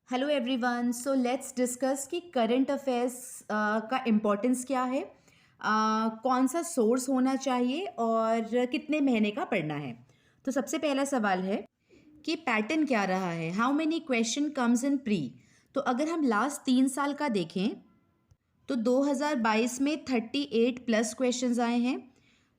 Hello everyone, so let's discuss कि current affairs का importance क्या है, कौन सा सोर्स होना चाहिए और कितने महीने का पढ़ना है। तो सबसे पहला सवाल है कि पैटर्न क्या रहा है, how many question comes in pre. तो अगर हम लास्ट 3 साल का देखें तो 2022 में 38 प्लस क्वेश्चंस आए हैं,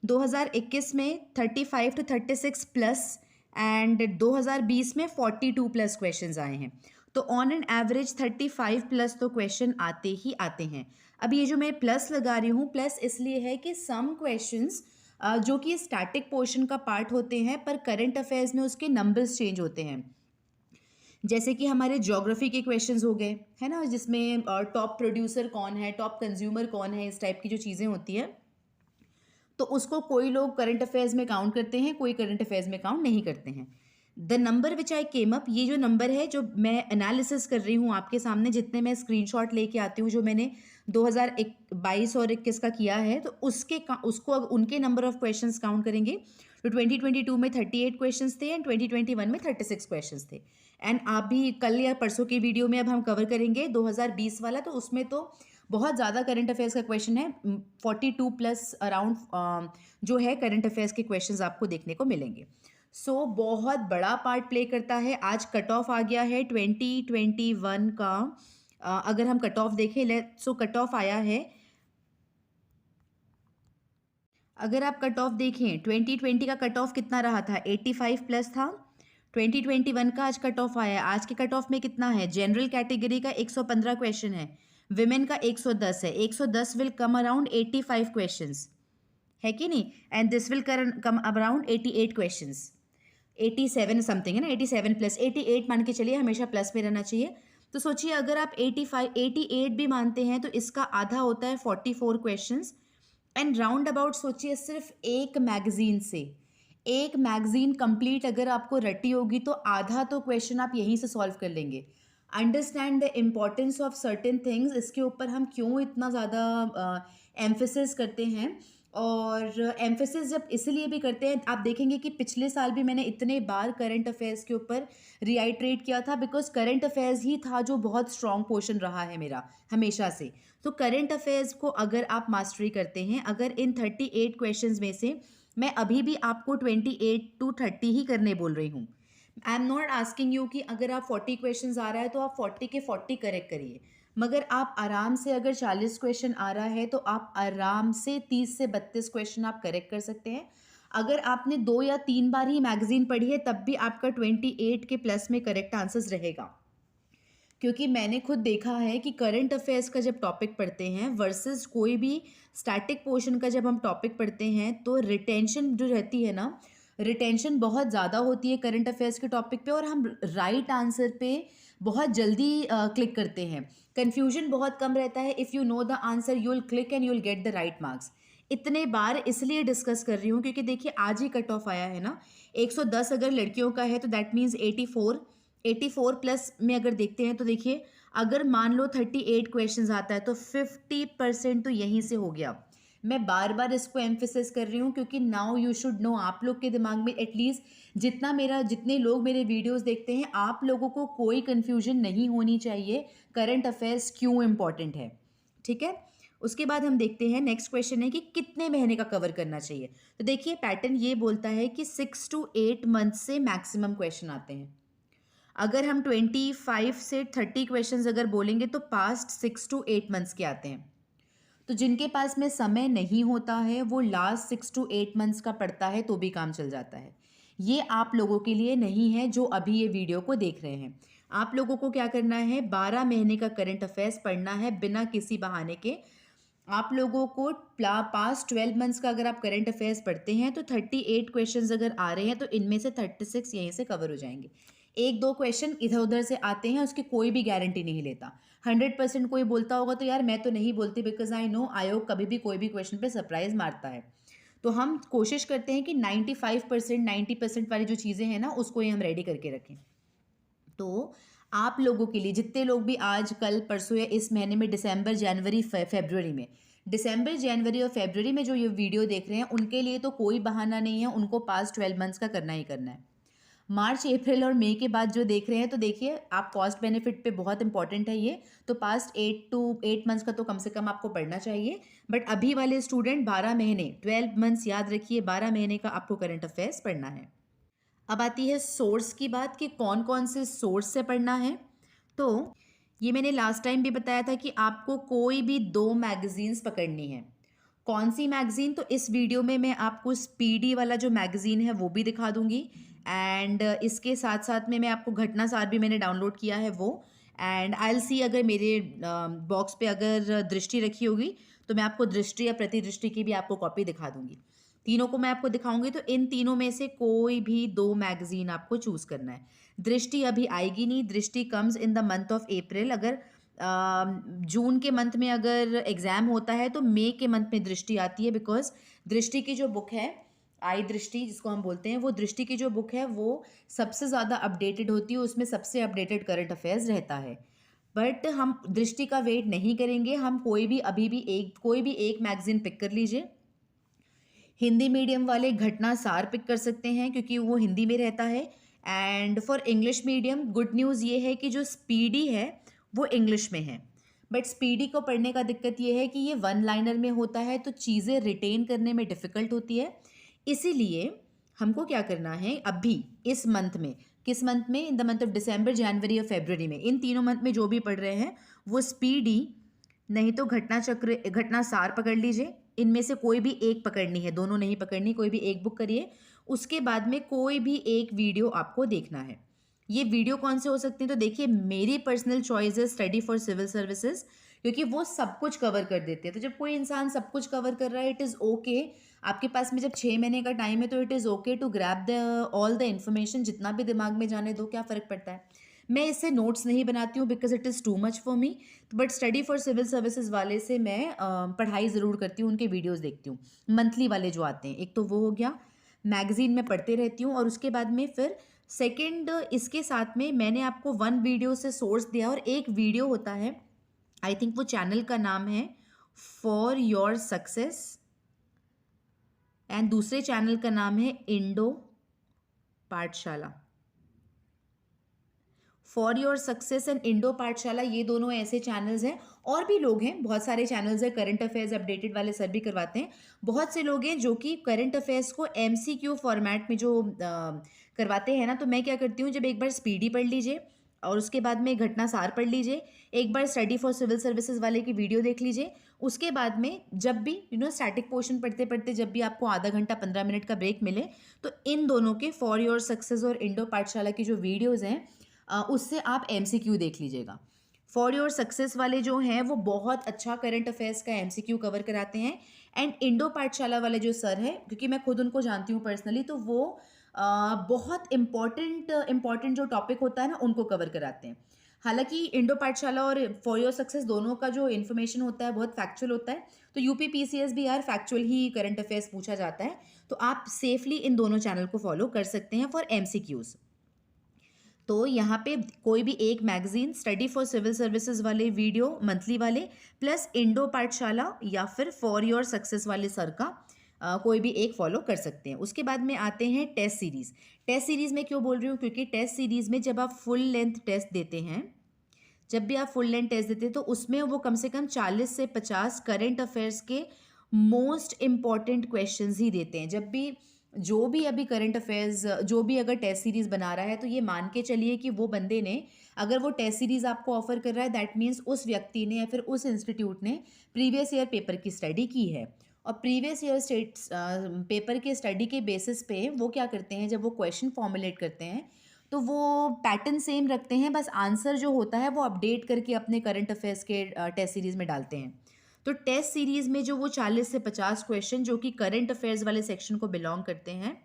2021 में 35 टू 36 प्लस एंड 2020 में 42 प्लस क्वेश्चंस आए हैं। तो ऑन एन एवरेज 35 प्लस तो क्वेश्चन आते ही आते हैं। अब ये जो मैं प्लस लगा रही हूँ, प्लस इसलिए है कि सम क्वेश्चंस जो कि स्टैटिक पोर्शन का पार्ट होते हैं पर करंट अफेयर्स में उसके नंबर्स चेंज होते हैं। जैसे कि हमारे ज्योग्राफी के क्वेश्चंस हो गए, है ना, जिसमें टॉप प्रोड्यूसर कौन है, टॉप कंज्यूमर कौन है, इस टाइप की जो चीज़ें होती हैं, तो उसको कोई लोग करंट अफेयर्स में काउंट करते हैं, कोई करंट अफेयर्स में काउंट नहीं करते हैं। The number which I came up, ये जो नंबर है जो मैं एनालिसिस कर रही हूँ आपके सामने, जितने मैं स्क्रीनशॉट लेके आती हूँ, जो मैंने 2022 और 21 का किया है, तो उसको उनके नंबर ऑफ क्वेश्चंस काउंट करेंगे तो 2022 में 38 क्वेश्चंस थे एंड 2021 में 36 क्वेश्चंस थे। एंड आप भी कल या परसों की वीडियो में अब हम कवर करेंगे 2020 वाला, तो उसमें तो बहुत ज़्यादा करंट अफेयर्स का क्वेश्चन है, 42 प्लस अराउंड जो है करंट अफेयर्स के क्वेश्चंस आपको देखने को मिलेंगे। सो बहुत बड़ा पार्ट प्ले करता है। आज कट ऑफ आ गया है 2021 का। अगर हम कट ऑफ देखें, सो कट ऑफ आया है, अगर आप कट ऑफ देखें 2020 का कट ऑफ कितना रहा था, 85 प्लस था। 2021 का आज कट ऑफ आया है, आज के कट ऑफ में कितना है, जनरल कैटेगरी का 115 क्वेश्चन है, विमेन का 110 है। 110 विल कम अराउंड 85 क्वेश्चंस, है कि नहीं, and this will come around 88 questions. 87 something है ना, 87 प्लस 88 मान के चलिए, हमेशा प्लस में रहना चाहिए। तो सोचिए अगर आप 88 भी मानते हैं तो इसका आधा होता है 44 क्वेश्चंस। एंड राउंड अबाउट सोचिए, सिर्फ एक मैगजीन कंप्लीट अगर आपको रटी होगी तो आधा तो क्वेश्चन आप यहीं से सॉल्व कर लेंगे। Understand the importance of certain things, इसके ऊपर हम क्यों इतना ज़्यादा एम्फेसिस करते हैं। और एम्फेसिस जब इसलिए भी करते हैं, आप देखेंगे कि पिछले साल भी मैंने इतने बार करंट अफेयर्स के ऊपर रिआइट्रेट किया था, बिकॉज करंट अफेयर्स ही था जो बहुत स्ट्रॉन्ग पोर्शन रहा है मेरा हमेशा से। तो करंट अफेयर्स को अगर आप मास्टरी करते हैं, अगर इन 38 क्वेश्चंस में से मैं अभी भी आपको 28 टू 30 ही करने बोल रही हूँ, I am not asking you कि अगर आप 40 क्वेश्चन आ रहा है तो आप 40 के 40 करेक्ट करिए, मगर आप आराम से अगर 40 क्वेश्चन आ रहा है तो आप आराम से 30 से 32 क्वेश्चन आप करेक्ट कर सकते हैं। अगर आपने 2 या 3 बार ही मैगजीन पढ़ी है तब भी आपका 28 के प्लस में करेक्ट आंसर्स रहेगा। क्योंकि मैंने खुद देखा है कि करंट अफेयर्स का जब टॉपिक पढ़ते हैं वर्सेस कोई भी स्टैटिक पोर्शन का जब हम टॉपिक पढ़ते हैं, तो रिटेंशन जो रहती है ना, रिटेंशन बहुत ज़्यादा होती है करंट अफेयर्स के टॉपिक पे, और हम राइट आंसर पे बहुत जल्दी क्लिक करते हैं। कन्फ्यूजन बहुत कम रहता है। If you know the answer you will click and you will get the right marks. इतने बार इसलिए डिस्कस कर रही हूँ क्योंकि देखिए आज ही कट ऑफ आया है ना, 110 अगर लड़कियों का है तो दैट मीन्स 84 प्लस में अगर देखते हैं तो देखिए, अगर मान लो 38 क्वेश्चंस आता है तो 50% तो यहीं से हो गया। मैं बार बार इसको एम्फेसिस कर रही हूँ क्योंकि नाउ यू शुड नो, आप लोग के दिमाग में एटलीस्ट जितने लोग मेरे वीडियोस देखते हैं, आप लोगों को कोई कंफ्यूजन नहीं होनी चाहिए करंट अफेयर्स क्यों इंपॉर्टेंट है। ठीक है, उसके बाद हम देखते हैं नेक्स्ट क्वेश्चन है कि कितने महीने का कवर करना चाहिए। तो देखिए पैटर्न ये बोलता है कि 6 to 8 मंथ से मैक्सिमम क्वेश्चन आते हैं। अगर हम 25 से 30 क्वेश्चंस अगर बोलेंगे तो पास्ट 6 to 8 मंथ्स के आते हैं। तो जिनके पास में समय नहीं होता है वो लास्ट 6 to 8 मंथ्स का पढ़ता है तो भी काम चल जाता है। ये आप लोगों के लिए नहीं है जो अभी ये वीडियो को देख रहे हैं। आप लोगों को क्या करना है, 12 महीने का करंट अफेयर्स पढ़ना है बिना किसी बहाने के। आप लोगों को पास्ट 12 मंथ्स का अगर आप करंट अफेयर्स पढ़ते हैं तो 38 क्वेश्चंस अगर आ रहे हैं तो इनमें से 36 यहीं से कवर हो जाएंगे। एक दो क्वेश्चन इधर उधर से आते हैं, उसकी कोई भी गारंटी नहीं लेता। 100% कोई बोलता होगा तो यार मैं तो नहीं बोलती, बिकॉज आई नो आयोग कभी भी कोई भी क्वेश्चन पे सरप्राइज मारता है। तो हम कोशिश करते हैं कि 95% 90% वाली जो चीज़ें हैं ना उसको ही हम रेडी करके रखें। तो आप लोगों के लिए जितने लोग भी आज कल परसों या इस महीने में दिसंबर जनवरी फरवरी में, दिसंबर जनवरी और फरवरी में जो ये वीडियो देख रहे हैं उनके लिए तो कोई बहाना नहीं है, उनको पास्ट 12 मंथ्स का करना ही करना है। मार्च, अप्रैल और मई के बाद जो देख रहे हैं तो देखिए आप कॉस्ट बेनिफिट पे बहुत इंपॉर्टेंट है ये। तो पास्ट 8 मंथ्स का तो कम से कम आपको पढ़ना चाहिए। बट अभी वाले स्टूडेंट 12 महीने, 12 मंथ्स याद रखिए, 12 महीने का आपको करंट अफेयर्स पढ़ना है। अब आती है सोर्स की बात कि कौन कौन से सोर्स से पढ़ना है। तो ये मैंने लास्ट टाइम भी बताया था कि आपको कोई भी 2 मैगजीन्स पकड़नी है। कौन सी मैगजीन? तो इस वीडियो में मैं आपको स्पीडी वाला जो मैगजीन है वो भी दिखा दूंगी, एंड इसके साथ साथ में मैं आपको घटनासार भी मैंने डाउनलोड किया है वो। एंड आई विल सी, अगर मेरे बॉक्स पे अगर दृष्टि रखी होगी तो मैं आपको दृष्टि या प्रतिदृष्टि की भी आपको कॉपी दिखा दूंगी। तीनों को मैं आपको दिखाऊंगी, तो इन तीनों में से कोई भी 2 मैगजीन आपको चूज करना है। दृष्टि अभी आएगी नहीं, दृष्टि comes in the month of April. अगर जून के मंथ में अगर एग्जाम होता है तो मई के मंथ में दृष्टि आती है, बिकॉज दृष्टि की जो बुक है, आई दृष्टि जिसको हम बोलते हैं, वो दृष्टि की जो बुक है वो सबसे ज़्यादा अपडेटेड होती है, उसमें सबसे अपडेटेड करंट अफेयर्स रहता है। बट हम दृष्टि का वेट नहीं करेंगे, हम कोई भी एक मैगजीन पिक कर लीजिए। हिंदी मीडियम वाले घटना सार पिक कर सकते हैं क्योंकि वो हिंदी में रहता है। And for English medium good news ये है कि जो स्पीडी है वो इंग्लिश में है। बट स्पीडी को पढ़ने का दिक्कत ये है कि ये वन लाइनर में होता है, तो चीज़ें रिटेन करने में डिफ़िकल्ट होती है। इसीलिए हमको क्या करना है अभी इस मंथ में, किस मंथ में? In the month of December, जनवरी और फरवरी में, इन तीनों मंथ में जो भी पढ़ रहे हैं वो स्पीडी नहीं तो घटना चक्र, घटना सार पकड़ लीजिए। इनमें से कोई भी एक पकड़नी है, दोनों नहीं पकड़नी, कोई भी एक बुक करिए। उसके बाद में कोई भी एक वीडियो आपको देखना है। ये वीडियो कौन से हो सकते हैं? तो देखिए मेरी पर्सनल चॉइस है स्टडी फॉर सिविल सर्विसेज, क्योंकि वो सब कुछ कवर कर देते हैं। तो जब कोई इंसान सब कुछ कवर कर रहा है, इट इज़ ओके। आपके पास में जब 6 महीने का टाइम है तो it is okay to grab the all the information, जितना भी दिमाग में जाने दो, क्या फ़र्क पड़ता है। मैं इससे नोट्स नहीं बनाती हूँ because it is too much for me. But study for civil services वाले से मैं पढ़ाई ज़रूर करती हूँ, उनके वीडियोज़ देखती हूँ, मंथली वाले जो आते हैं। एक तो वो हो गया, मैगज़ीन में पढ़ते रहती हूँ। और उसके बाद में फिर सेकंड, इसके साथ में मैंने आपको 1 वीडियो से सोर्स दिया, और एक वीडियो होता है, आई थिंक वो चैनल का नाम है फॉर योर सक्सेस, एंड दूसरे चैनल का नाम है इंडो पाठशाला। For your success and Indo पाठशाला, ये दोनों ऐसे चैनल्स हैं। और भी लोग हैं, बहुत सारे चैनल्स हैं, करंट अफेयर्स अपडेटेड वाले सर भी करवाते हैं। बहुत से लोग हैं जो कि करंट अफेयर्स को एमसीक्यू फॉर्मेट में जो करवाते हैं ना, तो मैं क्या करती हूँ, जब एक बार स्पीडी पढ़ लीजिए और उसके बाद में घटना सार पढ़ लीजिए, एक बार स्टडी फॉर सिविल सर्विसेज वाले की वीडियो देख लीजिए, उसके बाद में जब भी स्टैटिक पोर्शन पढ़ते पढ़ते जब भी आपको आधा घंटा 15 मिनट का ब्रेक मिले, तो इन दोनों के फॉर योर सक्सेस और इंडो पाठशाला की जो वीडियोज़ हैं उससे आप एमसीक्यू देख लीजिएगा। फॉर योर सक्सेस वाले जो हैं वो बहुत अच्छा करंट अफेयर्स का एमसीक्यू कवर कराते हैं। एंड इंडो पाठशाला वाले जो सर है, क्योंकि मैं खुद उनको जानती हूँ पर्सनली, तो वो बहुत इम्पॉर्टेंट जो टॉपिक होता है ना उनको कवर कराते हैं। हालांकि इंडो पाठशाला और फॉर योर सक्सेस दोनों का जो इन्फॉर्मेशन होता है बहुत फैक्चुअल होता है, तो यूपी पीसीएस भी यार फैक्चुअल ही करंट अफेयर्स पूछा जाता है, तो आप सेफली इन दोनों चैनल को फॉलो कर सकते हैं फॉर एमसीक्यूज़। तो यहाँ पे कोई भी एक magazine, study for civil services वाले वीडियो मंथली वाले, प्लस इंडो पाठशाला या फिर फॉर योर सक्सेस वाले सर का कोई भी एक फॉलो कर सकते हैं। उसके बाद में आते हैं टेस्ट सीरीज़। टेस्ट सीरीज़ में क्यों बोल रही हूँ? क्योंकि टेस्ट सीरीज़ में जब आप फुल लेंथ टेस्ट देते हैं, जब भी आप फुल लेंथ टेस्ट देते हैं तो उसमें वो कम से कम 40 से 50 करंट अफेयर्स के मोस्ट इम्पॉर्टेंट क्वेश्चंस ही देते हैं। जब भी जो भी अभी करंट अफेयर्स जो भी अगर टेस्ट सीरीज़ बना रहा है, तो ये मान के चलिए कि वो बंदे ने, अगर वो टेस्ट सीरीज़ आपको ऑफर कर रहा है, दैट मीन्स उस व्यक्ति ने या फिर उस इंस्टीट्यूट ने प्रीवियस ईयर पेपर की स्टडी की है। और प्रीवियस ईयर पेपर के स्टडी के बेसिस पे वो क्या करते हैं, जब वो क्वेश्चन फॉर्मुलेट करते हैं तो वो पैटर्न सेम रखते हैं, बस आंसर जो होता है वो अपडेट करके अपने करंट अफेयर्स के टेस्ट सीरीज़ में डालते हैं। तो टेस्ट सीरीज़ में जो वो 40 से 50 क्वेश्चन जो कि करंट अफेयर्स वाले सेक्शन को बिलोंग करते हैं,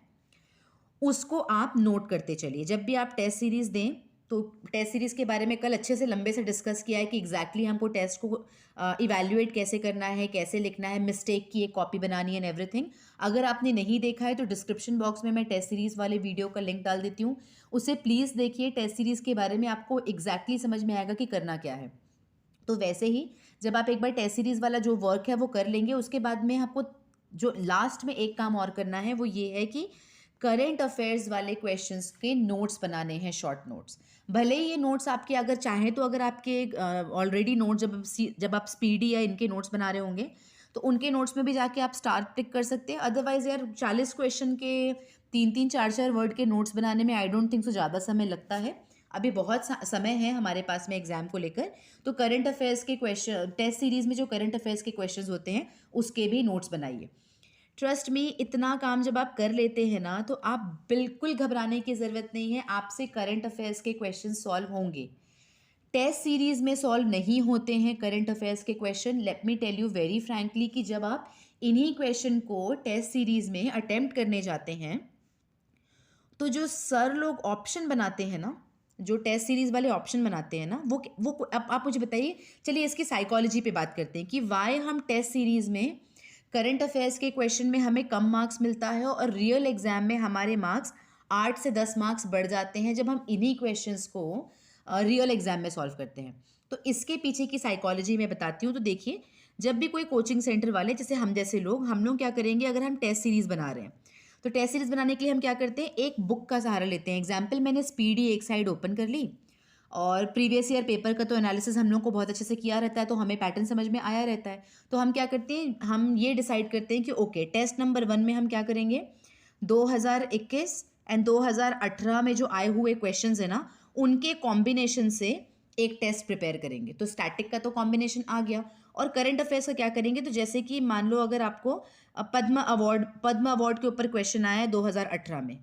उसको आप नोट करते चलिए जब भी आप टेस्ट सीरीज़ दें। तो टेस्ट सीरीज़ के बारे में कल अच्छे से लंबे से डिस्कस किया है कि एग्जैक्टली हमको टेस्ट को इवैल्यूएट कैसे करना है, कैसे लिखना है, मिस्टेक की एक कॉपी बनानी है एंड एवरीथिंग। अगर आपने नहीं देखा है तो डिस्क्रिप्शन बॉक्स में मैं टेस्ट सीरीज़ वाले वीडियो का लिंक डाल देती हूँ, उसे प्लीज़ देखिए। टेस्ट सीरीज़ के बारे में आपको एग्जैक्टली समझ में आएगा कि करना क्या है। तो वैसे ही जब आप एक बार टेस्ट सीरीज़ वाला जो वर्क है वो कर लेंगे, उसके बाद में आपको जो लास्ट में एक काम और करना है वो ये है कि करंट अफेयर्स वाले क्वेश्चंस के नोट्स बनाने हैं, शॉर्ट नोट्स। भले ही ये नोट्स आपके अगर चाहें तो अगर आपके ऑलरेडी नोट जब आप स्पीडी या इनके नोट्स बना रहे होंगे तो उनके नोट्स में भी जाके आप स्टार टिक कर सकते हैं। अदरवाइज यार 40 क्वेश्चन के 3-3 4-4 वर्ड के नोट्स बनाने में आई डोंट थिंक सो ज़्यादा समय लगता है। अभी बहुत समय है हमारे पास में एग्जाम को लेकर। तो करंट अफेयर्स के क्वेश्चन, टेस्ट सीरीज में जो करंट अफेयर्स के क्वेश्चंस होते हैं उसके भी नोट्स बनाइए। ट्रस्ट मी, इतना काम जब आप कर लेते हैं ना तो आप बिल्कुल घबराने की ज़रूरत नहीं है, आपसे करंट अफेयर्स के क्वेश्चन सॉल्व होंगे। टेस्ट सीरीज में सॉल्व नहीं होते हैं करंट अफेयर्स के question. Let me tell you very frankly कि जब आप इन्हीं क्वेश्चन को टेस्ट सीरीज में अटेम्प्ट करने जाते हैं तो जो सर लोग ऑप्शन बनाते हैं ना, जो टेस्ट सीरीज वाले ऑप्शन बनाते हैं ना, वो आप मुझे बताइए। चलिए इसकी साइकोलॉजी पे बात करते हैं कि वाई हम टेस्ट सीरीज में करंट अफेयर्स के क्वेश्चन में हमें कम मार्क्स मिलता है और रियल एग्जाम में हमारे मार्क्स 8 से 10 मार्क्स बढ़ जाते हैं जब हम इन्हीं क्वेश्चंस को रियल एग्जाम में सॉल्व करते हैं। तो इसके पीछे की साइकोलॉजी मैं बताती हूँ। तो देखिए, जब भी कोई कोचिंग सेंटर वाले जैसे हम जैसे लोग, हम लोग क्या करेंगे, अगर हम टेस्ट सीरीज बना रहे हैं तो टेस्ट सीरीज बनाने के लिए हम क्या करते हैं, एक बुक का सहारा लेते हैं। एग्जाम्पल, मैंने स्पीडी एक साइड ओपन कर ली और प्रीवियस ईयर पेपर का तो एनालिसिस हम लोग को बहुत अच्छे से किया रहता है, तो हमें पैटर्न समझ में आया रहता है। तो हम क्या करते हैं, हम ये डिसाइड करते हैं कि ओके, टेस्ट नंबर 1 में हम क्या करेंगे, 2021 एंड 2018 में जो आए हुए क्वेश्चंस है ना, उनके कॉम्बिनेशन से एक टेस्ट प्रिपेयर करेंगे। तो स्टैटिक का तो कॉम्बिनेशन आ गया। और करंट अफेयर्स का क्या करेंगे, तो जैसे कि मान लो अगर आपको पद्म अवार्ड के ऊपर क्वेश्चन आया है 2018 में,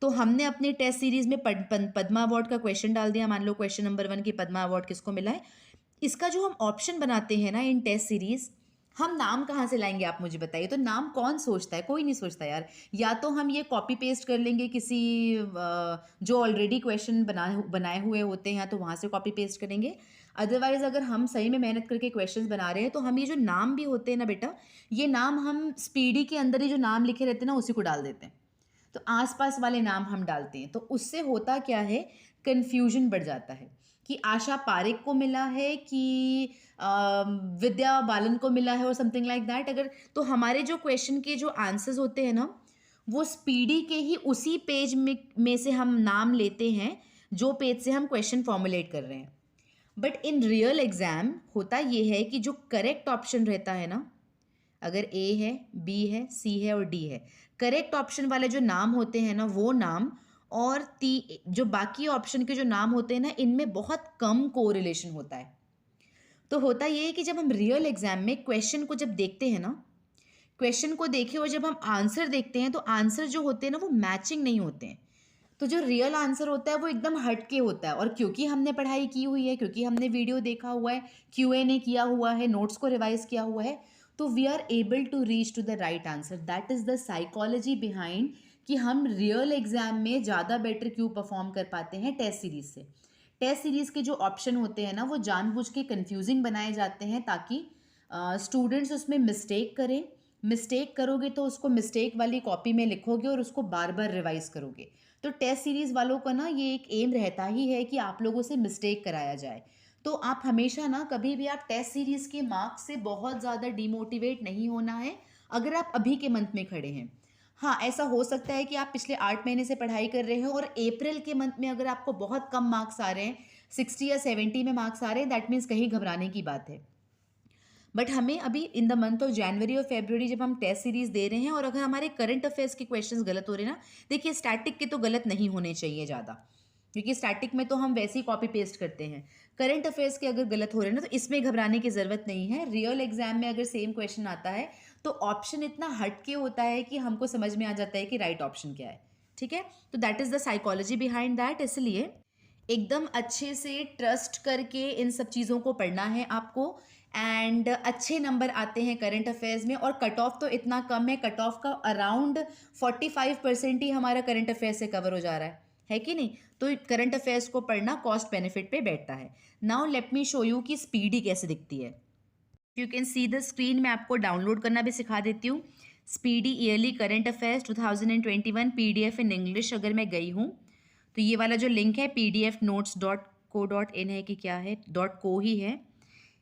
तो हमने अपनी टेस्ट सीरीज में पद्मा अवार्ड का क्वेश्चन डाल दिया। मान लो क्वेश्चन नंबर 1 की पद्मा अवार्ड किसको मिला है। इसका जो हम ऑप्शन बनाते हैं ना इन टेस्ट सीरीज, हम नाम कहाँ से लाएंगे आप मुझे बताइए। तो नाम कौन सोचता है, कोई नहीं सोचता यार। या तो हम ये कॉपी पेस्ट कर लेंगे किसी जो ऑलरेडी क्वेश्चन बनाए हुए होते हैं तो वहाँ से कॉपी पेस्ट करेंगे। अदरवाइज अगर हम सही में मेहनत करके क्वेश्चंस बना रहे हैं तो हम ये जो नाम भी होते हैं ना बेटा, ये नाम हम स्पीडी के अंदर ही जो नाम लिखे रहते हैं ना उसी को डाल देते हैं। तो आसपास वाले नाम हम डालते हैं। तो उससे होता क्या है, कन्फ्यूजन बढ़ जाता है कि आशा पारेख को मिला है कि विद्या बालन को मिला है और समथिंग लाइक दैट। अगर तो हमारे जो क्वेश्चन के जो आंसर्स होते हैं ना, वो स्पीडी के ही उसी पेज में से हम नाम लेते हैं जो पेज से हम क्वेश्चन फॉर्मुलेट कर रहे हैं। बट इन रियल एग्जाम होता ये है कि जो करेक्ट ऑप्शन रहता है ना, अगर ए है, बी है, सी है और डी है, करेक्ट ऑप्शन वाले जो नाम होते हैं ना, वो नाम और जो बाकी ऑप्शन के जो नाम होते हैं ना, इनमें बहुत कम कोरिलेशन होता है। तो होता ये है कि जब हम रियल एग्जाम में क्वेश्चन को जब देखते हैं ना, क्वेश्चन को देखे और जब हम आंसर देखते हैं तो आंसर जो होते हैं ना वो मैचिंग नहीं होते हैं। तो जो रियल आंसर होता है वो एकदम हटके होता है। और क्योंकि हमने पढ़ाई की हुई है, क्योंकि हमने वीडियो देखा हुआ है, Q&A किया हुआ है, नोट्स को रिवाइज किया हुआ है, तो we are able to reach to the right answer. That is the psychology behind कि हम रियल एग्जाम में ज़्यादा बेटर क्यों परफॉर्म कर पाते हैं टेस्ट सीरीज से। टेस्ट सीरीज के जो ऑप्शन होते हैं ना, वो जानबूझ के कंफ्यूजिंग बनाए जाते हैं ताकि स्टूडेंट्स उसमें मिस्टेक करें। मिस्टेक करोगे तो उसको मिस्टेक वाली कॉपी में लिखोगे और उसको बार बार रिवाइज करोगे। तो टेस्ट सीरीज वालों का ना ये एक एम रहता ही है कि आप लोगों से मिस्टेक कराया जाए। तो आप हमेशा ना, कभी भी आप टेस्ट सीरीज के मार्क्स से बहुत ज़्यादा डिमोटिवेट नहीं होना है अगर आप अभी के मंथ में खड़े हैं। हाँ, ऐसा हो सकता है कि आप पिछले 8 महीने से पढ़ाई कर रहे हो और अप्रैल के मंथ में अगर आपको बहुत कम मार्क्स आ रहे हैं, 60 या 70 में मार्क्स आ रहे हैं, दैट मीन्स कहीं घबराने की बात है। बट हमें अभी इन द मंथ ऑफ जनवरी और फेब्रुवरी जब हम टेस्ट सीरीज दे रहे हैं और अगर हमारे करंट अफेयर्स के क्वेश्चंस गलत हो रहे हैं ना, देखिए स्टैटिक के तो गलत नहीं होने चाहिए ज़्यादा, क्योंकि स्टैटिक में तो हम वैसे ही कॉपी पेस्ट करते हैं। करंट अफेयर्स के अगर गलत हो रहे हैं ना तो इसमें घबराने की ज़रूरत नहीं है। रियल एग्जाम में अगर सेम क्वेश्चन आता है तो ऑप्शन इतना हटके होता है कि हमको समझ में आ जाता है कि राइट ऑप्शन क्या है। ठीक है, तो that is the psychology behind that. इसलिए एकदम अच्छे से ट्रस्ट करके इन सब चीज़ों को पढ़ना है आपको। एंड अच्छे नंबर आते हैं करंट अफेयर्स में और कट ऑफ तो इतना कम है, कट ऑफ का अराउंड 45% ही हमारा करंट अफेयर्स से कवर हो जा रहा है कि नहीं। तो करंट अफेयर्स को पढ़ना कॉस्ट बेनिफिट पे बैठता है। Now let me show you कि स्पीडी कैसे दिखती है। You can see the screen. मैं आपको डाउनलोड करना भी सिखा देती हूँ। Speedy yearly current affairs 2021 PDF in English अगर मैं गई हूँ तो ये वाला जो लिंक है pdfnotes.co.in है कि क्या है, .co ही है।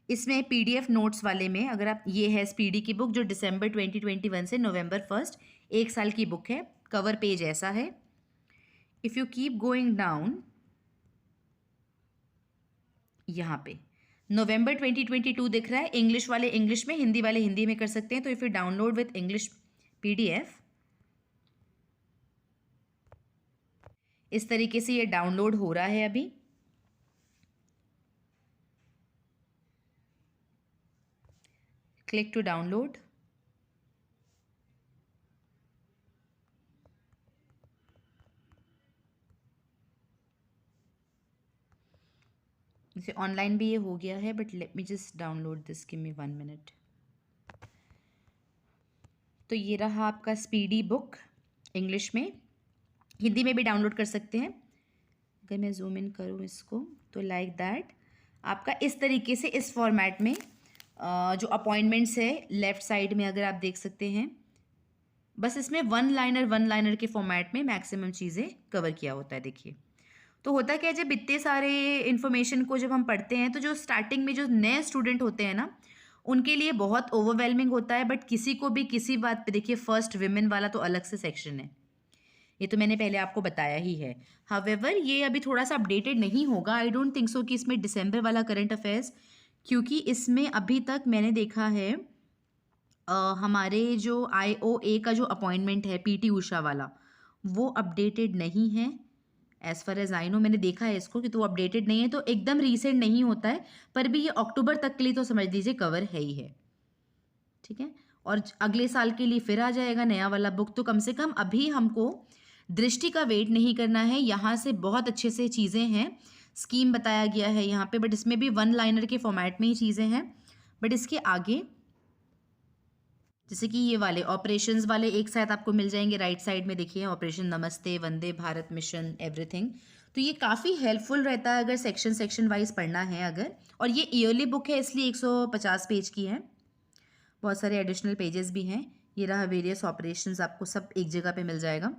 इसमें PDF नोट्स वाले में अगर आप, ये है स्पीडी की बुक जो दिसंबर 2021 से नवंबर 1 एक साल की बुक है। कवर पेज ऐसा है। If you keep going down, यहाँ पे नवंबर 2022 दिख रहा है। इंग्लिश वाले इंग्लिश में, हिंदी वाले हिंदी में कर सकते हैं। तो if you download with English PDF, इस तरीके से ये डाउनलोड हो रहा है अभी। Click to download. जैसे ऑनलाइन भी ये हो गया है, but let me just download this, give me 1 minute. तो ये रहा आपका स्पीडी बुक इंग्लिश में। हिंदी में भी डाउनलोड कर सकते हैं। अगर मैं जूम इन करूँ इसको तो लाइक दैट आपका इस तरीके से इस फॉर्मेट में जो अपॉइंटमेंट्स है लेफ़्ट साइड में अगर आप देख सकते हैं, बस इसमें वन लाइनर के फॉर्मेट में मैक्सिमम चीज़ें कवर किया होता है। देखिए तो होता क्या है, जब इतने सारे इन्फॉर्मेशन को जब हम पढ़ते हैं तो जो स्टार्टिंग में जो नए स्टूडेंट होते हैं ना, उनके लिए बहुत ओवरवेलमिंग होता है। बट किसी को भी किसी बात पे, देखिए फर्स्ट विमेन वाला तो अलग से सेक्शन है, ये तो मैंने पहले आपको बताया ही है। हावेवर ये अभी थोड़ा सा अपडेटेड नहीं होगा, आई डोंट थिंक सो कि इसमें दिसंबर वाला करंट अफेयर्स, क्योंकि इसमें अभी तक मैंने देखा है हमारे जो IOA का जो अपॉइंटमेंट है PT उषा वाला, वो अपडेटेड नहीं है। As far as I know, मैंने देखा है इसको कि तो अपडेटेड नहीं है, तो एकदम रीसेंट नहीं होता है। पर भी ये अक्टूबर तक के लिए तो समझ लीजिए कवर है ही है, ठीक है। और अगले साल के लिए फिर आ जाएगा नया वाला बुक। तो कम से कम अभी हमको दृष्टि का वेट नहीं करना है। यहाँ से बहुत अच्छे से चीज़ें हैं, स्कीम बताया गया है यहाँ पे, बट इसमें भी वन लाइनर के फॉर्मेट में ही चीज़ें हैं। बट इसके आगे जैसे कि ये वाले ऑपरेशंस वाले एक साथ आपको मिल जाएंगे राइट साइड में, देखिए ऑपरेशन नमस्ते, वंदे भारत मिशन, एवरीथिंग। तो ये काफ़ी हेल्पफुल रहता है अगर सेक्शन सेक्शन वाइज पढ़ना है अगर। और ये ईयरली बुक है इसलिए 150 पेज की है, बहुत सारे एडिशनल पेजेस भी हैं। ये रहा वेरियस ऑपरेशंस, आपको सब एक जगह पे मिल जाएगा।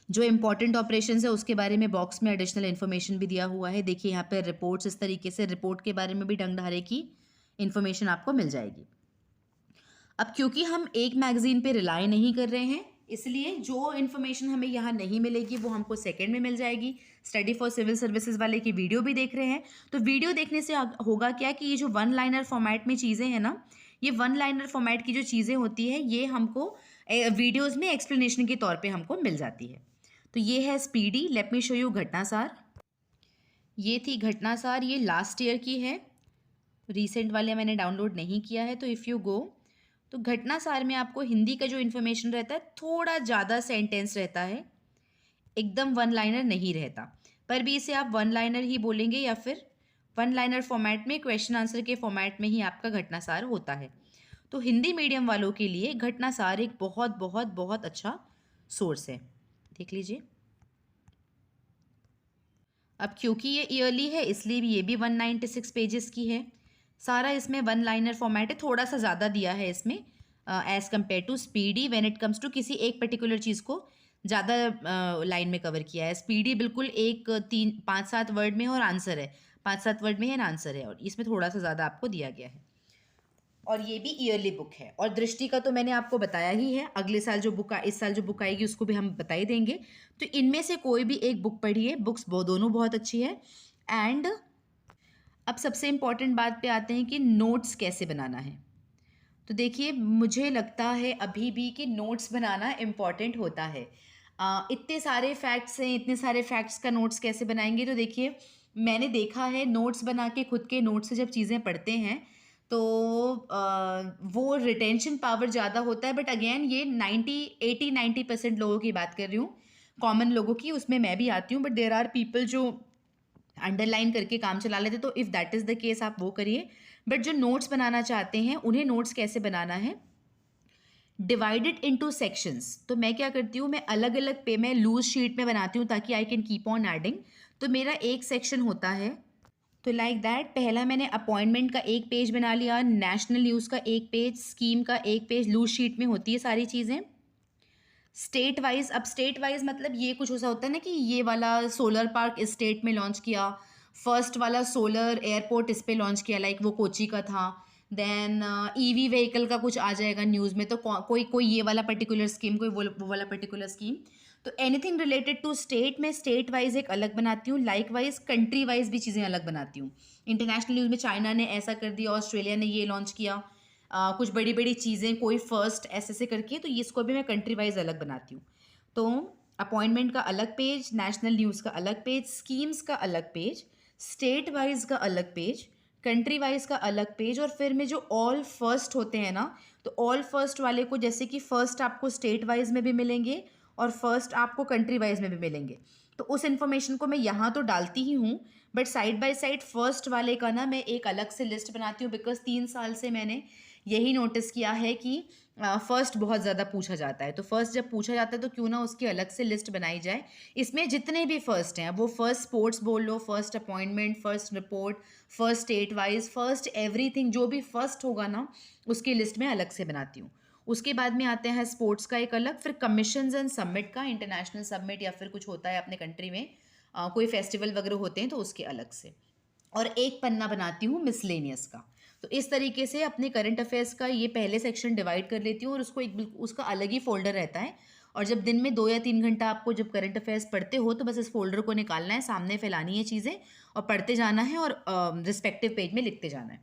जो इंपॉर्टेंट ऑपरेशंस है उसके बारे में बॉक्स में एडिशनल इन्फॉर्मेशन भी दिया हुआ है। देखिए यहाँ पे रिपोर्ट्स, इस तरीके से रिपोर्ट के बारे में भी ढंगढारे की इन्फॉर्मेशन आपको मिल जाएगी। अब क्योंकि हम एक मैगजीन पे रिलाई नहीं कर रहे हैं, इसलिए जो इन्फॉर्मेशन हमें यहाँ नहीं मिलेगी वो हमको सेकंड में मिल जाएगी। स्टडी फॉर सिविल सर्विसेज वाले की वीडियो भी देख रहे हैं, तो वीडियो देखने से होगा क्या कि ये जो वन लाइनर फॉर्मेट में चीज़ें हैं ना, ये वन लाइनर फॉर्मेट की जो चीज़ें होती हैं ये हमको वीडियोज़ में एक्सप्लेनेशन के तौर पर हमको मिल जाती है। तो ये है speedy. Let me show you घटनासार। ये थी घटनासार, ये लास्ट ईयर की है, रिसेंट वाले मैंने डाउनलोड नहीं किया है। तो इफ़ यू गो तो घटनासार में आपको हिंदी का जो इन्फॉर्मेशन रहता है थोड़ा ज़्यादा सेंटेंस रहता है, एकदम वन लाइनर नहीं रहता। पर भी इसे आप वन लाइनर ही बोलेंगे या फिर वन लाइनर फॉर्मेट में, क्वेश्चन आंसर के फॉर्मेट में ही आपका घटनासार होता है। तो हिंदी मीडियम वालों के लिए घटनासार एक बहुत बहुत बहुत अच्छा सोर्स है, देख लीजिए। अब क्योंकि ये ईयरली है इसलिए भी ये भी 196 पेजेस की है। सारा इसमें वन लाइनर फॉर्मेट है, थोड़ा सा ज़्यादा दिया है इसमें as compare to speedy when it comes to किसी एक पर्टिकुलर चीज़ को ज़्यादा लाइन में कवर किया है। स्पीडी बिल्कुल एक 5-7 वर्ड में और आंसर है, 5-7 वर्ड में है ना आंसर है, और इसमें थोड़ा सा ज़्यादा आपको दिया गया है। और ये भी ईयरली बुक है। और दृष्टि का तो मैंने आपको बताया ही है, अगले साल जो बुक इस साल जो बुक आएगी उसको भी हम बता ही देंगे। तो इनमें से कोई भी एक बुक पढ़िए, बुक्स दोनों बहुत अच्छी है। एंड अब सबसे इम्पॉर्टेंट बात पे आते हैं कि नोट्स कैसे बनाना है। तो देखिए मुझे लगता है अभी भी कि नोट्स बनाना इम्पॉर्टेंट होता है। इतने सारे फैक्ट्स हैं, इतने सारे फैक्ट्स का नोट्स कैसे बनाएंगे। तो देखिए मैंने देखा है नोट्स बना के, खुद के नोट्स से जब चीज़ें पढ़ते हैं तो वो रिटेंशन पावर ज़्यादा होता है। बट अगेन ये 80-90% लोगों की बात कर रही हूँ, कॉमन लोगों की, उसमें मैं भी आती हूँ। बट देयर आर पीपल जो अंडरलाइन करके काम चला लेते, तो if that is the case आप वो करिए। बट जो नोट्स बनाना चाहते हैं उन्हें नोट्स कैसे बनाना है, डिवाइडेड इनटू सेक्शंस। तो मैं क्या करती हूँ, मैं अलग अलग पे मैं लूज शीट में बनाती हूँ ताकि I can keep on adding. तो मेरा एक सेक्शन होता है, तो लाइक दैट पहला मैंने अपॉइंटमेंट का एक पेज बना लिया, नेशनल न्यूज़ का एक पेज, स्कीम का एक पेज, लूज शीट में होती है सारी चीज़ें। स्टेट वाइज, अब स्टेट वाइज मतलब ये कुछ ऐसा होता है ना कि ये वाला सोलर पार्क इस स्टेट में लॉन्च किया, फर्स्ट वाला सोलर एयरपोर्ट इस पे लॉन्च किया, लाइक वो कोची का था। देन ईवी व्हीकल का कुछ आ जाएगा न्यूज़ में, तो कोई कोई ये वाला पर्टिकुलर स्कीम, कोई वो वाला पर्टिकुलर स्कीम। तो एनीथिंग रिलेटेड टू स्टेट, मैं स्टेट वाइज एक अलग बनाती हूँ, लाइक वाइज कंट्री वाइज भी चीज़ें अलग बनाती हूँ। इंटरनेशनल न्यूज़ में चाइना ने ऐसा कर दिया, ऑस्ट्रेलिया ने ये लॉन्च किया, कुछ बड़ी बड़ी चीज़ें कोई फर्स्ट ऐसे ऐसे करके, तो इसको भी मैं कंट्री वाइज अलग बनाती हूँ। तो अपॉइंटमेंट का अलग पेज, नेशनल न्यूज़ का अलग पेज, स्कीम्स का अलग पेज, स्टेट वाइज का अलग पेज, कंट्री वाइज का अलग पेज, और फिर में जो ऑल फर्स्ट होते हैं ना, तो ऑल फर्स्ट वाले को जैसे कि फर्स्ट आपको स्टेट वाइज में भी मिलेंगे और फर्स्ट आपको कंट्री वाइज में भी मिलेंगे, तो उस इन्फॉर्मेशन को मैं यहाँ तो डालती ही हूँ, but side by side first वाले का ना मैं एक अलग से लिस्ट बनाती हूँ, बिकॉज 3 साल से मैंने यही नोटिस किया है कि फर्स्ट बहुत ज़्यादा पूछा जाता है। तो फर्स्ट जब पूछा जाता है तो क्यों ना उसकी अलग से लिस्ट बनाई जाए। इसमें जितने भी फर्स्ट हैं, वो फर्स्ट स्पोर्ट्स बोल लो, first appointment, first report, first state wise, first everything, जो भी फर्स्ट होगा ना उसकी लिस्ट में अलग से बनाती हूँ। उसके बाद में आते हैं स्पोर्ट्स का एक अलग, फिर कमीशंस एंड सबमिट का, इंटरनेशनल सबमिट या फिर कुछ होता है अपने कंट्री में, कोई फेस्टिवल वगैरह होते हैं तो उसके अलग से, और एक पन्ना बनाती हूँ मिसलेनियस का। तो इस तरीके से अपने करंट अफेयर्स का ये पहले सेक्शन डिवाइड कर लेती हूँ, और उसको उसका अलग ही फोल्डर रहता है। और जब दिन में 2 या 3 घंटा आपको जब करंट अफेयर्स पढ़ते हो तो बस इस फोल्डर को निकालना है, सामने फैलानी है चीज़ें और पढ़ते जाना है, और रिस्पेक्टिव पेज में लिखते जाना है।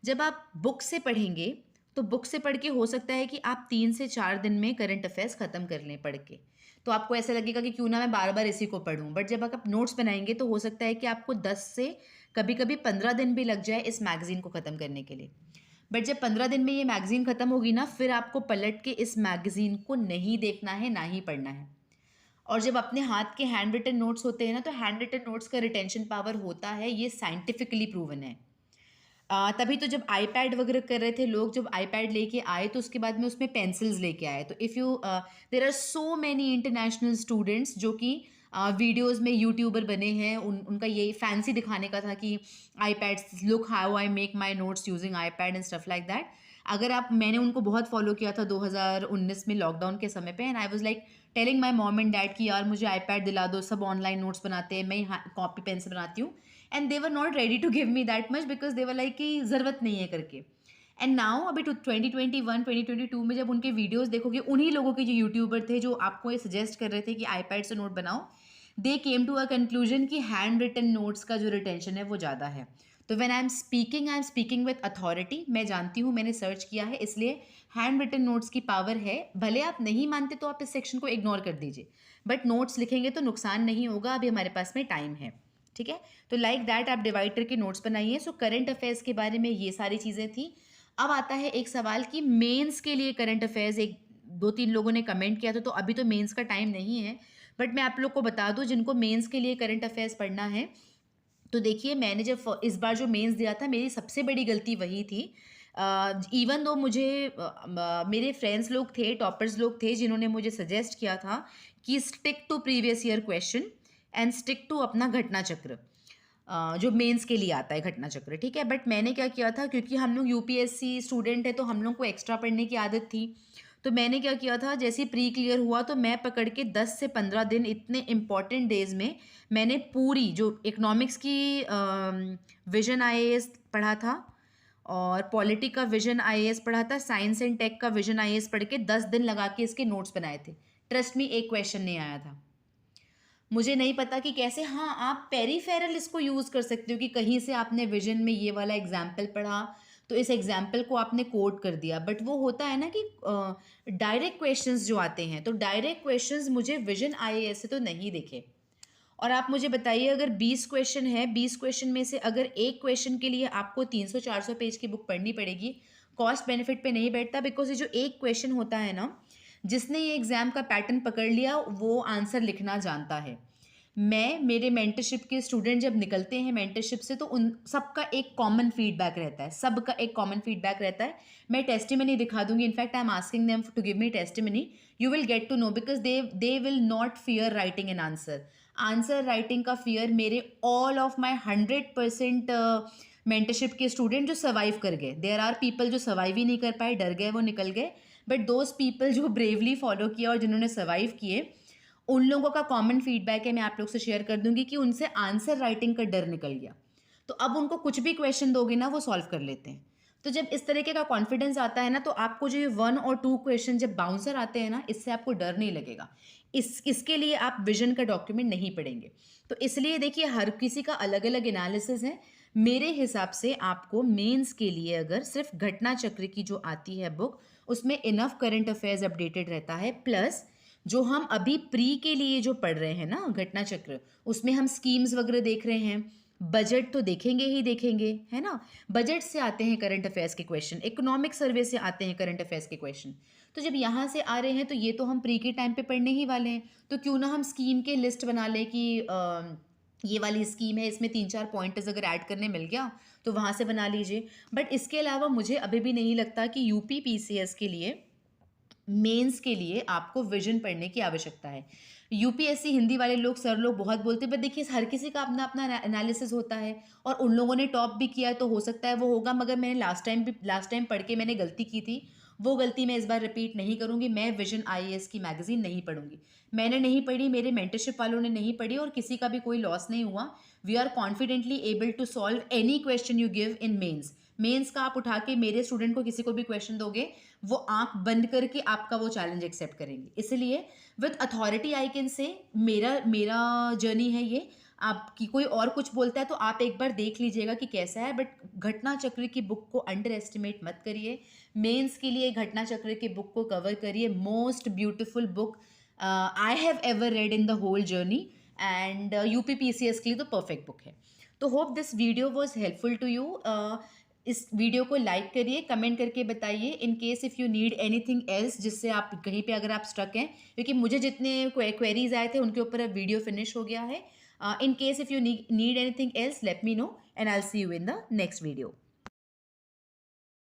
जब आप बुक से पढ़ेंगे तो बुक से पढ़ के हो सकता है कि आप 3 से 4 दिन में करंट अफेयर्स ख़त्म कर लें पढ़ के। तो आपको ऐसा लगेगा कि क्यों ना मैं बार बार इसी को पढूं, बट जब आप नोट्स बनाएंगे तो हो सकता है कि आपको 10 से कभी कभी 15 दिन भी लग जाए इस मैगज़ीन को ख़त्म करने के लिए। बट जब 15 दिन में ये मैगज़ीन ख़त्म होगी ना, फिर आपको पलट के इस मैगज़ीन को नहीं देखना है, ना ही पढ़ना है। और जब अपने हाथ के हैंड रिटन नोट्स होते हैं ना, तो हैंड रिटन नोट्स का रिटेंशन पावर होता है, ये साइंटिफिकली प्रूवन है। तभी तो जब आईपैड वगैरह कर रहे थे लोग, जब आईपैड लेके आए तो उसके बाद में उसमें पेंसिल्स लेके आए। तो if you there are so many international students जो कि वीडियोस में यूट्यूबर बने हैं, उनका ये फैंसी दिखाने का था कि iPads, look how I make my notes using iPad and stuff like that. अगर आप, मैंने उनको बहुत फॉलो किया था 2019 में लॉकडाउन के समय पे, and I was like telling my mom and dad कि यार मुझे आईपैड दिला दो, सब ऑनलाइन नोट्स बनाते हैं, मैं कॉपी पेन से बनाती हूँ। And they were not ready to give me that much, because they were like कि ज़रूरत नहीं है करके। एंड नाउ अभी 2021 2022 में जब उनके वीडियोस देखोगे, उन्हीं लोगों के जो यूट्यूबर थे जो आपको ये सजेस्ट कर रहे थे कि आईपैड से नोट बनाओ, दे केम टू अ कंक्लूजन कि हैंड रिटन नोट्स का जो रिटेंशन है वो ज़्यादा है। तो when I am speaking with authority, मैं जानती हूँ, मैंने सर्च किया है, इसलिए हैंड रिटन नोट्स की पावर है। भले आप नहीं मानते तो आप इस सेक्शन को इग्नोर कर दीजिए, बट नोट्स लिखेंगे तो नुकसान नहीं होगा, अभी हमारे पास में टाइम है। ठीक है, तो लाइक दैट आप डिवाइड करके नोट्स बनाइए। सो करंट अफेयर्स के बारे में ये सारी चीज़ें थी। अब आता है एक सवाल कि मेंस के लिए करंट अफेयर्स, एक 2-3 लोगों ने कमेंट किया था, तो अभी तो मेंस का टाइम नहीं है, बट मैं आप लोग को बता दूं जिनको मेंस के लिए करंट अफेयर्स पढ़ना है। तो देखिए, मैंने जब इस बार जो मेंस दिया था, मेरी सबसे बड़ी गलती वही थी। इवन दो मुझे मेरे फ्रेंड्स लोग थे, टॉपर्स लोग थे, जिन्होंने मुझे सजेस्ट किया था कि stick to previous year question and stick to अपना घटना चक्र, जो मेंस के लिए आता है घटना चक्र। ठीक है, बट मैंने क्या किया था, क्योंकि हम लोग यूपीएससी स्टूडेंट है तो हम लोग को एक्स्ट्रा पढ़ने की आदत थी। तो मैंने क्या किया था, जैसे प्री क्लियर हुआ तो मैं पकड़ के 10 से 15 दिन, इतने इंपॉर्टेंट डेज में मैंने पूरी जो इकोनॉमिक्स की विजन आईएएस पढ़ा था, और पॉलिटी का विजन आईएएस पढ़ा था, साइंस एंड टेक का विजन आईएएस पढ़ के 10 दिन लगा के इसके नोट्स बनाए थे। ट्रस्ट मी, एक क्वेश्चन नहीं आया था। मुझे नहीं पता कि कैसे, हाँ आप पेरीफेरल इसको यूज़ कर सकते हो कि कहीं से आपने विजन में ये वाला एग्जाम्पल पढ़ा तो इस एग्जाम्पल को आपने कोट कर दिया, बट वो होता है ना कि डायरेक्ट क्वेश्चंस जो आते हैं, तो डायरेक्ट क्वेश्चंस मुझे विजन आईएएस से तो नहीं दिखे। और आप मुझे बताइए, अगर 20 क्वेश्चन है, 20 क्वेश्चन में से अगर एक क्वेश्चन के लिए आपको 300-400 पेज की बुक पढ़नी पड़ेगी, कॉस्ट बेनिफिट पे नहीं बैठता, बिकॉज ये जो एक क्वेश्चन होता है ना, जिसने ये एग्ज़ाम का पैटर्न पकड़ लिया वो आंसर लिखना जानता है। मेरे मेंटरशिप के स्टूडेंट जब निकलते हैं मेंटरशिप से, तो उन सबका एक कॉमन फीडबैक रहता है, सबका एक कॉमन फीडबैक रहता है। मैं टेस्टिमनी दिखा दूंगी, in fact I am asking them to give me testimony, you will get to know, because they will not fear writing an answer writing का फियर मेरे ऑल ऑफ माई 100% मेंटरशिप के student जो survive कर गए। There are people जो survive ही नहीं कर पाए, डर गए, वो निकल गए, बट दोज पीपल जो ब्रेवली फॉलो किया और जिन्होंने सर्वाइव किए, उन लोगों का कॉमन फीडबैक है, मैं आप लोग से शेयर कर दूंगी कि उनसे आंसर राइटिंग का डर निकल गया। तो अब उनको कुछ भी क्वेश्चन दोगे ना, वो सॉल्व कर लेते हैं। तो जब इस तरीके का कॉन्फिडेंस आता है ना, तो आपको जो ये 1 और 2 क्वेश्चन जब बाउंसर आते हैं ना, इससे आपको डर नहीं लगेगा। इसके लिए आप विज़न का डॉक्यूमेंट नहीं पढ़ेंगे। तो इसलिए देखिए हर किसी का अलग-अलग एनालिसिस है। मेरे हिसाब से आपको मेंस के लिए अगर सिर्फ़ घटना चक्र की जो आती है बुक, उसमें इनफ करंट अफेयर्स अपडेटेड रहता है, प्लस जो हम अभी प्री के लिए जो पढ़ रहे हैं ना घटना चक्र, उसमें हम स्कीम्स वगैरह देख रहे हैं, बजट तो देखेंगे ही देखेंगे, है ना? बजट से आते हैं करंट अफेयर्स के क्वेश्चन, इकोनॉमिक सर्वे से आते हैं करंट अफेयर्स के क्वेश्चन। तो जब यहाँ से आ रहे हैं तो ये तो हम प्री के टाइम पे पढ़ने ही वाले हैं, तो क्यों ना हम स्कीम के लिस्ट बना लें कि ये वाली स्कीम है, इसमें 3-4 पॉइंटर्स अगर ऐड करने मिल गया, तो वहाँ से बना लीजिए। बट इसके अलावा मुझे अभी भी नहीं लगता कि यूपी पीसीएस के लिए, मेंस के लिए आपको विजन पढ़ने की आवश्यकता है। यूपीएससी हिंदी वाले लोग, सर लोग बहुत बोलते हैं, बट देखिए हर किसी का अपना अपना एनालिसिस होता है, और उन लोगों ने टॉप भी किया है तो हो सकता है वो होगा, मगर मैंने लास्ट टाइम पढ़ के मैंने गलती की थी, वो गलती मैं इस बार रिपीट नहीं करूंगी। मैं विजन आईएएस की मैगजीन नहीं पढ़ूंगी, मैंने नहीं पढ़ी, मेरे मेंटरशिप वालों ने नहीं पढ़ी, और किसी का भी कोई लॉस नहीं हुआ। We are confidently able to solve any question you give in mains. Mains का आप उठा के मेरे स्टूडेंट को किसी को भी क्वेश्चन दोगे, वो आंख बंद करके आपका वो चैलेंज एक्सेप्ट करेंगे। इसलिए with authority I can say मेरा मेरा जर्नी है ये। आपकी कोई और कुछ बोलता है तो आप एक बार देख लीजिएगा कि कैसा है, बट घटना चक्र की बुक को अंडर एस्टिमेट मत करिए। मेंस के लिए घटना चक्र की बुक को कवर करिए। Most beautiful book I have ever read in the whole journey, and UPPCS के लिए तो परफेक्ट बुक है। तो hope this video was helpful to you. इस वीडियो को लाइक करिए, कमेंट करके बताइए in case if you need anything else, जिससे आप कहीं पे अगर आप स्टक हैं, क्योंकि मुझे जितने क्वेरीज आए थे उनके ऊपर अब वीडियो फिनिश हो गया है। इन case if you need anything else, let me know and I will see you in the next video.